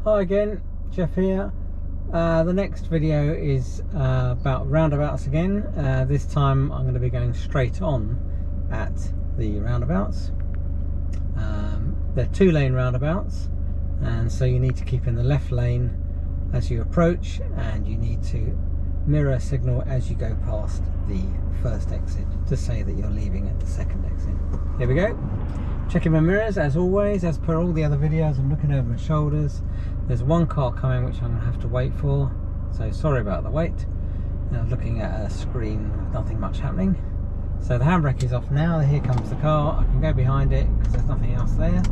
Hi again, Jeff here. The next video is about roundabouts again. This time I'm going to be going straight on at the roundabouts. They're 2-lane roundabouts, and so you need to keep in the left lane as you approach, and you need to mirror signal as you go past the first exit to say that you're leaving at the second exit. Here we go. Checking my mirrors as always, as per all the other videos. I'm looking over my shoulders. There's one car coming which I'm going to have to wait for, so sorry about the wait. Now looking at a screen with nothing much happening. So the handbrake is off now. Here comes the car. I can go behind it because there's nothing else there.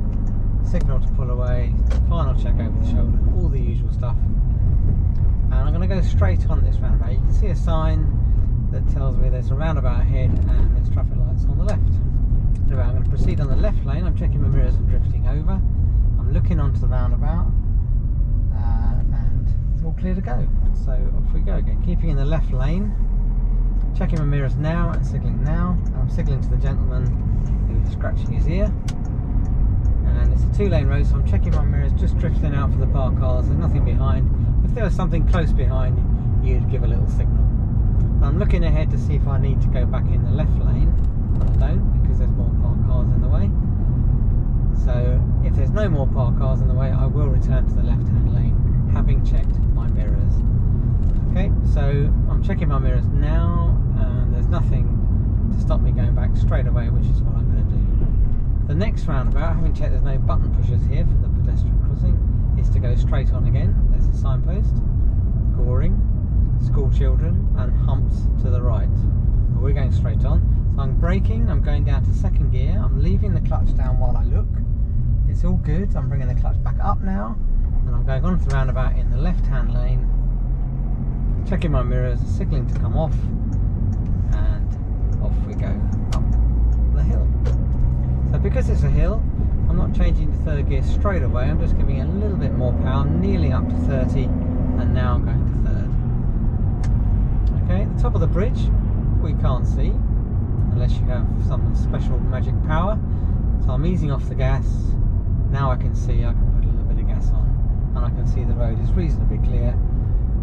Signal to pull away, final check over the shoulder, all the usual stuff. And I'm going to go straight on this roundabout. You can see a sign that tells me there's a roundabout ahead and there's traffic lights on the left. Anyway, I'm going to proceed on the left lane. I'm checking my mirrors and drifting over. I'm looking onto the roundabout and it's all clear to go. So off we go again, keeping in the left lane, checking my mirrors now and signalling now. And I'm signalling to the gentleman who's scratching his ear. And it's a 2-lane road, so I'm checking my mirrors, just drifting out for the parked cars. There's nothing behind. If there was something close behind, you'd give a little signal. I'm looking ahead to see if I need to go back in the left lane, but I don't, because there's more parked cars in the way. So if there's no more parked cars in the way, I will return to the left-hand lane, having checked my mirrors. Okay, so I'm checking my mirrors now, and there's nothing to stop me going back straight away, which is what I'm going to do. The next roundabout, having checked there's no button pushers here for the pedestrian crossing, is to go straight on again. There's a signpost, Goring, school children, and humps to the right. But we're going straight on. So I'm braking, I'm going down to second gear, I'm leaving the clutch down while I look. It's all good. I'm bringing the clutch back up now, and I'm going onto the roundabout in the left-hand lane, checking my mirrors, signalling to come off, and off we go up the hill. So because it's a hill, I'm not changing to third gear straight away. I'm just giving it a little bit more power, nearly up to 30, and now I'm going to third. Okay, the top of the bridge we can't see unless you have some special magic power. So I'm easing off the gas. Now I can see, I can put a little bit of gas on, and I can see the road is reasonably clear.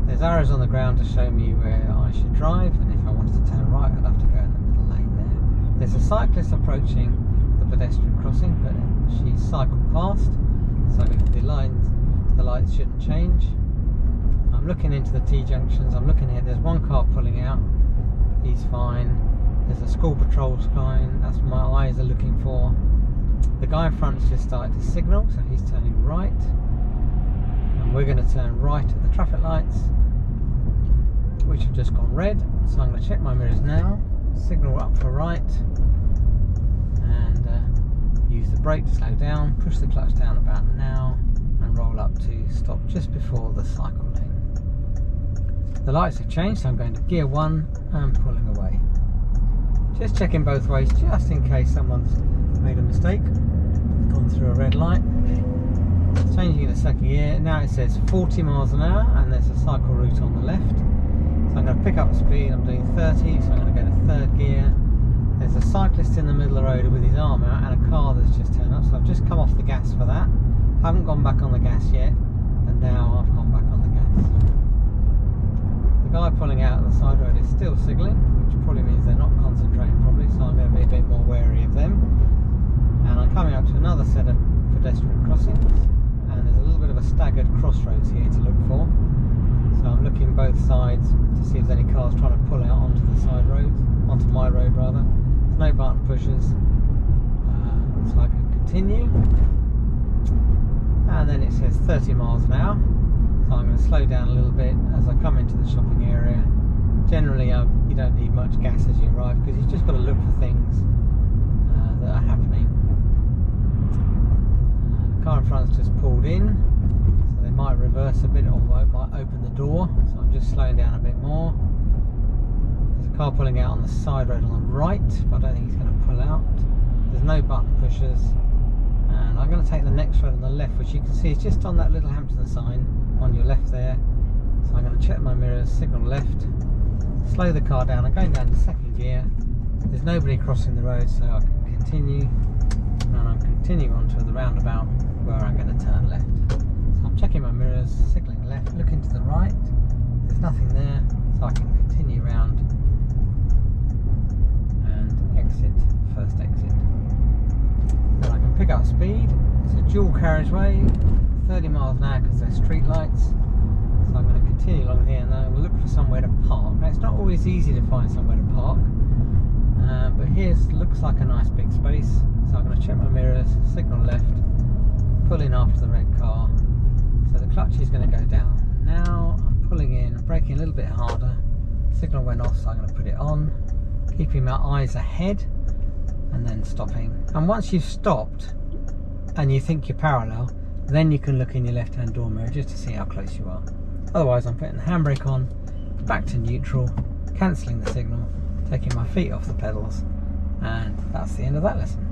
There's arrows on the ground to show me where I should drive, and if I wanted to turn right, I'd have to go in the middle lane there. There's a cyclist approaching the pedestrian crossing, but she's cycled past, so the lights shouldn't change. I'm looking into the T-junctions, I'm looking here, there's one car pulling out, he's fine. There's a school patrol sign, that's what my eyes are looking for. The guy in front has just started to signal, so he's turning right. And we're going to turn right at the traffic lights, which have just gone red. So I'm going to check my mirrors now, signal up for right, and use the brake to slow down, push the clutch down about now, and roll up to stop just before the cycle lane. The lights have changed, so I'm going to gear 1 and pulling away. Just checking both ways, just in case someone's made a mistake, gone through a red light. Changing into second gear, now it says 40 miles an hour, and there's a cycle route on the left. So I'm going to pick up speed, I'm doing 30, so I'm going to go to third gear. There's a cyclist in the middle of the road with his arm out, and a car that's just turned up, so I've just come off the gas for that. Haven't gone back on the gas yet, and now I've gone back on the gas. The guy pulling out of the side road is still signalling, which probably means they're not concentrating properly, so I'm going to be a bit more wary of them. And I'm coming up to another set of pedestrian crossings, and there's a little bit of a staggered crossroads here to look for. So I'm looking both sides to see if there's any cars trying to pull out onto the side roads, onto my road rather. There's no button pushers, so I can continue. And then it says 30 miles an hour. So I'm going to slow down a little bit as I come into the shopping area. Generally, you don't need much gas as you arrive, because you've just got to look for things that are happening. The car in front's just pulled in, so they might reverse a bit, or might open the door. So I'm just slowing down a bit more. There's a car pulling out on the side road on the right, but I don't think he's going to pull out. There's no button pushers. And I'm going to take the next road on the left, which you can see is just on that little Hampton sign on your left there. So I'm going to check my mirrors, signal left, slow the car down. I'm going down to second gear. There's nobody crossing the road, so I can continue, and I'm continuing onto the roundabout where I'm going to turn left. So I'm checking my mirrors. mirrors, signalling left, looking to the right. There's nothing there, so I can continue round and exit, first exit. Then I can pick up speed. It's a dual carriageway, 30 miles an hour because there's street lights. So I'm going to continue along here and then we'll look for somewhere to park. Now it's not always easy to find somewhere to park, but here looks like a nice big space. So I'm going to check my mirrors, signal left, pull in after the red car. So the clutch is going to go down. Now I'm pulling in, braking a little bit harder. Signal went off, so I'm going to put it on, keeping my eyes ahead and then stopping. And once you've stopped and you think you're parallel, then you can look in your left hand door mirror just to see how close you are. Otherwise I'm putting the handbrake on, back to neutral, cancelling the signal, taking my feet off the pedals, and that's the end of that lesson.